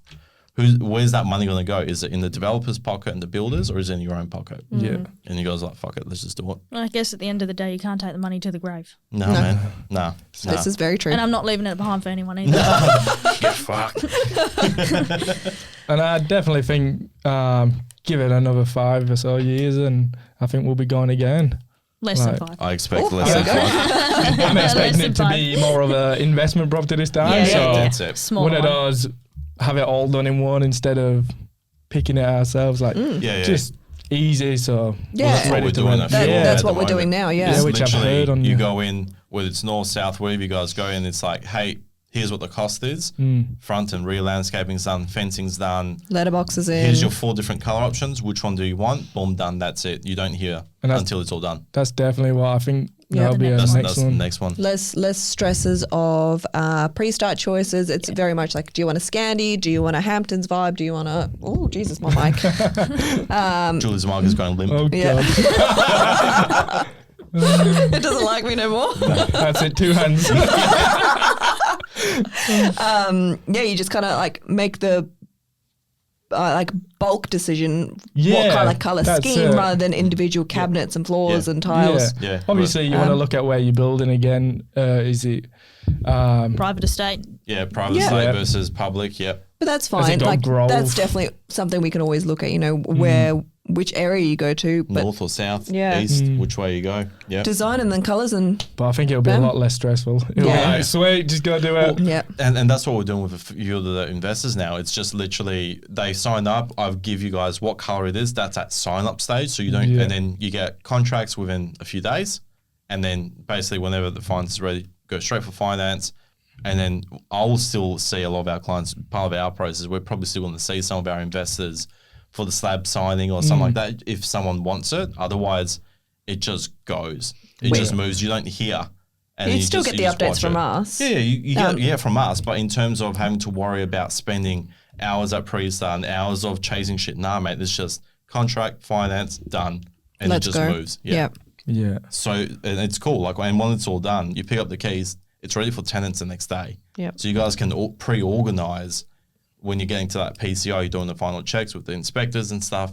where's that money going to go? Is it in the developer's pocket and the builders, or is it in your own pocket? Yeah. And you guys are like, fuck it, let's just do it. Well, I guess at the end of the day, you can't take the money to the grave. No. Man. No. This is very true. And I'm not leaving it behind for anyone either. Get fucked. And I definitely think give it another 5 or so years and I think we'll be going again. Less than 5. I expect less than 5. I'm expecting it to be more of an investment property this time. That's it. Small one of those, have it all done in one instead of picking it ourselves. Like, just easy. So that's what we're doing. That's what we're doing now. Yeah, which I've heard on. You go in, whether it's north, south, wherever you guys go in, it's like, hey, here's what the cost is. Front and rear landscaping's done, fencing's done. Letterboxes in. Here's your 4 different colour options. Which one do you want? Boom, done. That's it. You don't hear until it's all done. That's definitely what I think that'll be that's the next one. Less stresses of pre-start choices. It's very much like, do you want a Scandi? Do you want a Hamptons vibe? Do you want a... Oh, Jesus, my mic. Julie's mic is going limp. Oh, God. It doesn't like me no more. That's it, 2 hands. You just kind of like make the bulk decision, what kind of colour scheme rather than individual cabinets and floors and tiles. Obviously, you want to look at where you're building again. Is it private estate? Yeah, private estate versus public. Yep. But that's fine. Like that's definitely something we can always look at. You know which area you go to, but north or south, east, which way you go. Yeah. Design and then colours But I think it'll be a lot less stressful. It'll be like, sweet, just go do it. Well, and that's what we're doing with a few of the investors now. It's just literally they sign up. I'll give you guys what colour it is. That's at sign up stage. So you don't, and then you get contracts within a few days, and then basically whenever the finance is ready, go straight for finance. And then I'll still see a lot of our clients. Part of our process, we're probably still going to see some of our investors for the slab signing or something like that if someone wants it. Otherwise, it just goes. It just moves. You don't hear. And you still get the updates from us. Yeah, you get from us. But in terms of having to worry about spending hours at pre-start and hours of chasing shit, nah, mate, it's just contract, finance, done. And it just moves. Yeah. So and it's cool. Like, and when it's all done, you pick up the keys, it's ready for tenants the next day. So you guys can pre-organize when you're getting to that PCI, you're doing the final checks with the inspectors and stuff,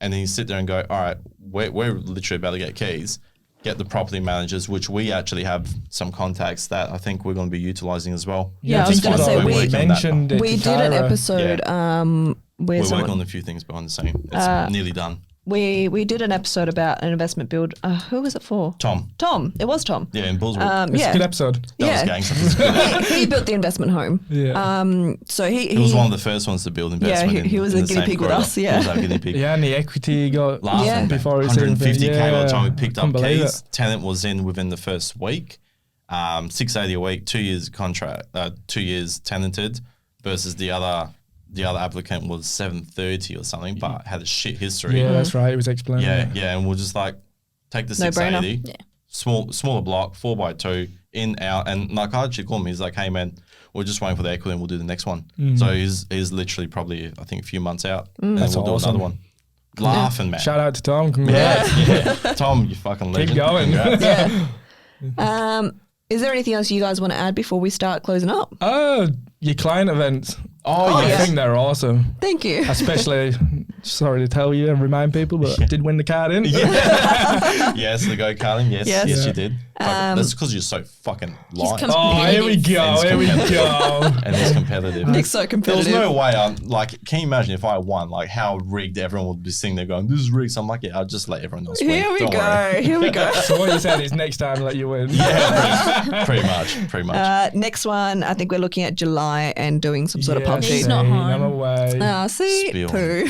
and then you sit there and go, all right, we're literally about to get keys. get the property managers, which we actually have some contacts that I think we're going to be utilising as well. Yeah, I was going to say we mentioned we did an episode we're working on a few things behind the scene. It's nearly done. We did an episode about an investment build. Who was it for? Tom. It was Tom. Yeah, in Bullswood. It's a good episode. That was gangster. he built the investment home. Yeah. So he was one of the first ones to build investment. Yeah, he was a guinea pig with us. Yeah. He was our guinea pig. Yeah, and the equity got laughing before 150k by the time we picked up keys. Tenant was in within the first week. $680 a week, 2 years contract, 2 years tenanted, versus the other applicant was $730 or something, but had a shit history. Yeah, that's right. It was explained. Yeah, and we'll just like take the 680, smaller block, 4x2, in, out, and like I actually called him. He's like, hey man, we're just waiting for the equity and we'll do the next one. So he's literally probably I think a few months out, and then we'll do another one. Laughing, man. Shout out to Tom. Congrats. Yeah. Tom, you fucking legend. Keep going. Yeah. Is there anything else you guys want to add before we start closing up? Your client events. Oh, yeah. I think they're awesome. Thank you. Especially, sorry to tell you and remind people, but I did win the card in. Yes, the go-karting. Yes, you did. That's because you're so fucking lying. Here we go. And it's competitive. Nick's so competitive. There was no way can you imagine if I won, like how rigged everyone would be sitting there going, this is rigged. So I'm like, I'll just let everyone else win. Here we go. So what you said is next time let you win. Yeah, pretty much. Next one, I think we're looking at July and doing some sort of pub He's sheet. not home. I'm away. See, poo.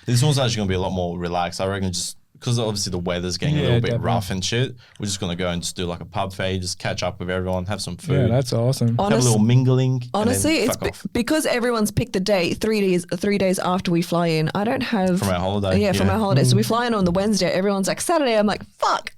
This one's actually going to be a lot more relaxed. I reckon just because obviously the weather's getting a little bit rough and shit. We're just going to go and just do like a pub feed, just catch up with everyone, have some food. Yeah, that's awesome. Have a little mingling. Honestly, it's because everyone's picked the date 3 days after we fly in. I don't have from our holiday. Yeah, from our holiday. So we fly in on the Wednesday. Everyone's like Saturday. I'm like fuck.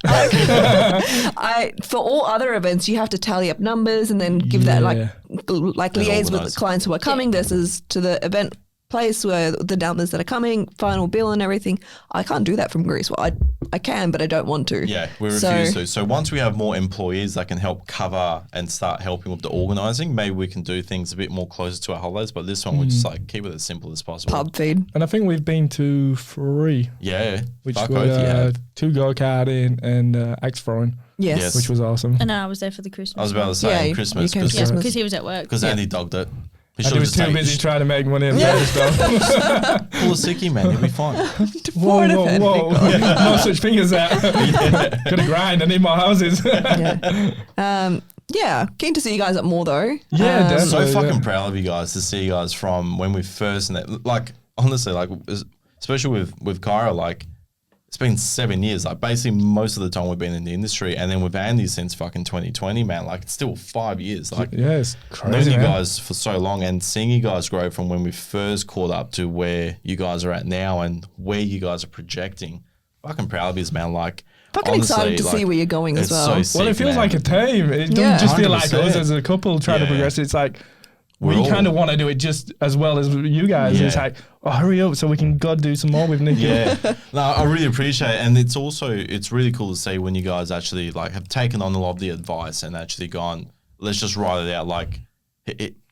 For all other events, you have to tally up numbers and then give that like liaise with the clients who are coming versus to the event place where the numbers that are coming, final bill and everything. I can't do that from Greece. Well, I can, but I don't want to. Yeah, we refuse to. So once we have more employees that can help cover and start helping with the organising, maybe we can do things a bit more closer to our holidays. But this one, we just like keep it as simple as possible. Pub feed. And I think we've been to 3. Yeah. Which were 2 go-karting and axe throwing. Yes. Which was awesome. And I was there for the Christmas. I was about to say Christmas. Because he was at work. Because Andy dogged it. He was too busy trying to make money and pay stuff. Pull a sickie, man. You'll be fine. Whoa. No such thing as that. Gotta grind. I need more houses. Keen to see you guys up more though. Yeah, definitely. So fucking proud of you guys to see you guys from when we first like honestly, like especially with Khyra, like it's been 7 years. Like basically most of the time we've been in the industry, and then with Andy since fucking 2020, man. Like it's still 5 years. Like it's crazy. Knowing you guys for so long and seeing you guys grow from when we first caught up to where you guys are at now and where you guys are projecting. Fucking proud of you, man. Like fucking honestly, excited to see where you're going as well. So sick, it feels like a team. It doesn't just feel like us as a couple trying to progress. It's like we kind of want to do it just as well as you guys. It's like, hurry up so we can do some more with Nick. Yeah, no, I really appreciate it. And it's really cool to see when you guys actually like have taken on a lot of the advice and actually gone, let's just write it out. Like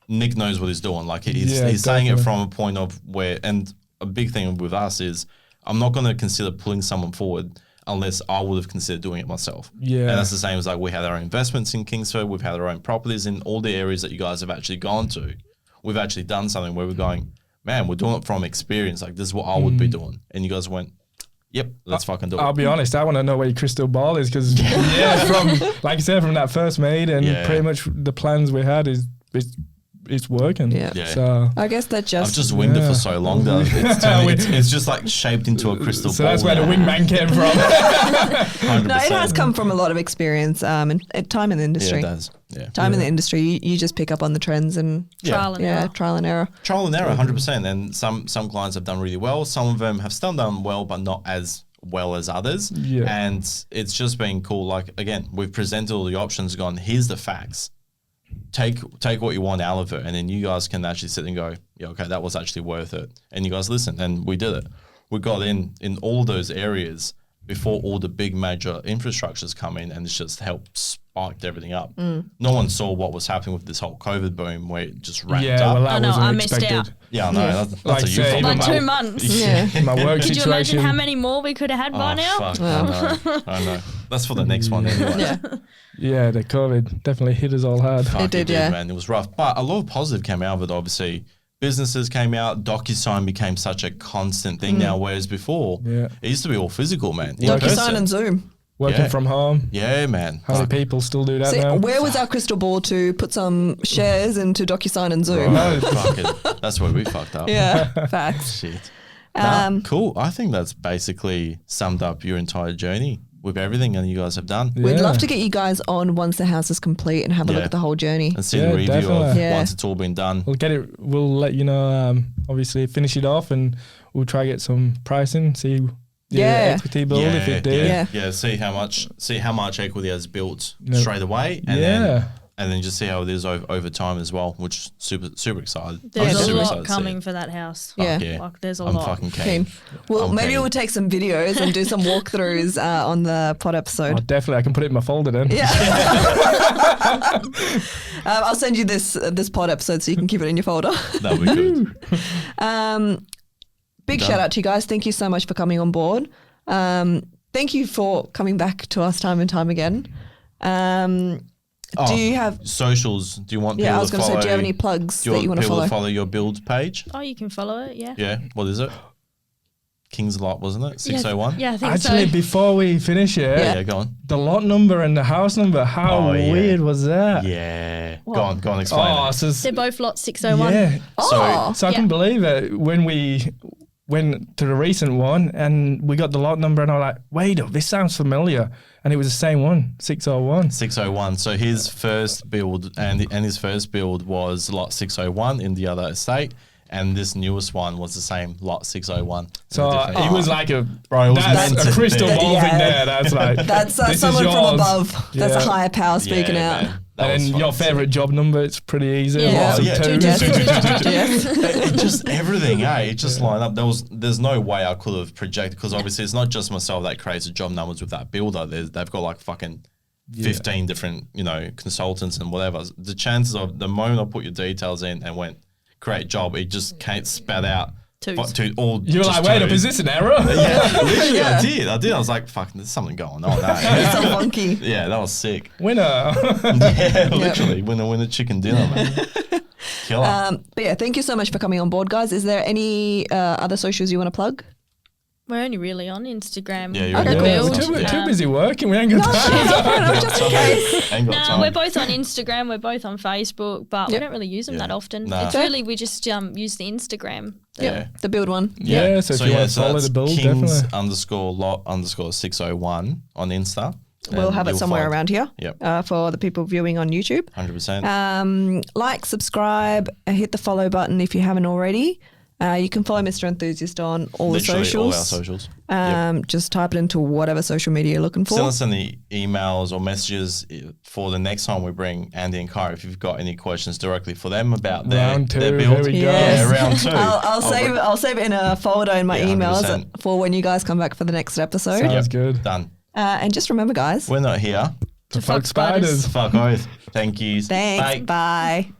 Nick knows what he's doing. Like he's saying it from a point of where, and a big thing with us is I'm not going to consider pulling someone forward unless I would have considered doing it myself. Yeah. And that's the same as like we had our investments in Kingsford, we've had our own properties in all the areas that you guys have actually gone to. We've actually done something where we're going, man, we're doing it from experience. Like this is what I would be doing. And you guys went, yep, let's fucking do it. I'll be honest, I want to know where your crystal ball is because from like you said, from that first meet and pretty much the plans we had it's working. Yeah. So I guess that I've just winged it for so long that it's just like shaped into a crystal ball. So that's where the wingman came from. 100%. No, it has come from a lot of experience and time in the industry. Yeah, it does. Yeah. Time in the industry, you just pick up on the trends and trial and error. Trial and error. Trial and error, 100%. And some clients have done really well. Some of them have still done well, but not as well as others. Yeah. And it's just been cool. Like, again, we've presented all the options, gone, here's the facts. Take what you want out of it, and then you guys can actually sit and go, yeah, okay, that was actually worth it. And you guys listen, and we did it. We got in all those areas before all the big major infrastructures come in, and it's just helped spiked everything up. No one saw what was happening with this whole COVID boom where it just ramped up. Well, that I missed out. Yeah, I know. That's a you problem. Like 2 months. My work Could situation. you imagine how many more we could have had by now? Fuck, I know. That's for the next one anyway. Yeah, the COVID definitely hit us all hard. Fuck, It did, yeah. man. It was rough. But a lot of positive came out of it, obviously. Businesses came out. DocuSign became such a constant thing now, whereas before, it used to be all physical, man. DocuSign and Zoom. Working from home. Yeah, man. How many people still do that now? Where was our crystal ball to put some shares into DocuSign and Zoom? That's where we fucked up. Yeah, facts. Shit. Cool. I think that's basically summed up your entire journey with everything that you guys have done. We'd love to get you guys on once the house is complete and have a look at the whole journey. And see the review of once it's all been done. We'll let you know, obviously finish it off, and we'll try to get some pricing, see equity build if it did. Yeah, see how much equity has built straight away, and then just see how it is over time as well, which super excited. There's a lot coming for that house. Like, there's a lot. I'm fucking keen. Well, maybe we'll take some videos and do some walkthroughs on the pod episode. Oh, definitely, I can put it in my folder then. Yeah. I'll send you this pod episode so you can keep it in your folder. That'll be good. Big shout out to you guys. Thank you so much for coming on board. Thank you for coming back to us time and time again. Do you have socials? Do you want people to follow? I was going to say, do you have any plugs that you want to follow? People to follow your build page? Oh, you can follow it, yeah. Yeah. What is it? King's Lot, wasn't it? 601? Yeah, I think Actually, before we finish it, yeah, go on. The lot number and the house number, how weird was that? Yeah. What? Go on, explain it. So they're both lot 601. Yeah. So I can believe it when we went to the recent one and we got the lot number and I was like, wait, this sounds familiar. And it was the same one, 601. 601. So his first build and his first build was lot 601 in the other estate. And this newest one was the same, lot 601. So it was like that's a crystal ball thing there. That's like, that's someone from above. That's a higher power speaking out. Man. And then your favourite job number, it's pretty easy. It just everything, it just lined up. There's no way I could have projected, because obviously it's not just myself that creates the job numbers with that builder. They've got like fucking 15 different, consultants and whatever. The chances of the moment I put your details in and went, great job, it just can't spat out. You're like, wait up, is this an error? Literally, I did. I was like, fuck, there's something going on. It's so funky. Yeah, that was sick. Winner. Literally, winner chicken dinner, man. Killer. But yeah, thank you so much for coming on board, guys. Is there any other socials you want to plug? We're only really on Instagram. Yeah, we're too busy working. We ain't got time. Just in case. We're both on Instagram. We're both on Facebook, but we don't really use them that often. It's really, we just use the Instagram. The build one. Yeah, so if you want to follow the build, Kings definitely. _lot_601 on Insta. We'll have it somewhere around here for the people viewing on YouTube. 100%. Like, subscribe, hit the follow button if you haven't already. You can follow Mr Enthusiast on all Literally the socials. All our socials. Just type it into whatever social media you're looking for. Send us any emails or messages for the next time we bring Andy and Khyra if you've got any questions directly for them about their build. Here we go. Yeah, round 2. I'll save it in a folder in my emails 100%. for when you guys come back for the next episode. Sounds good. Done. And just remember, guys, we're not here to fuck spiders. Fuck oath. Thank you. Thanks. Bye.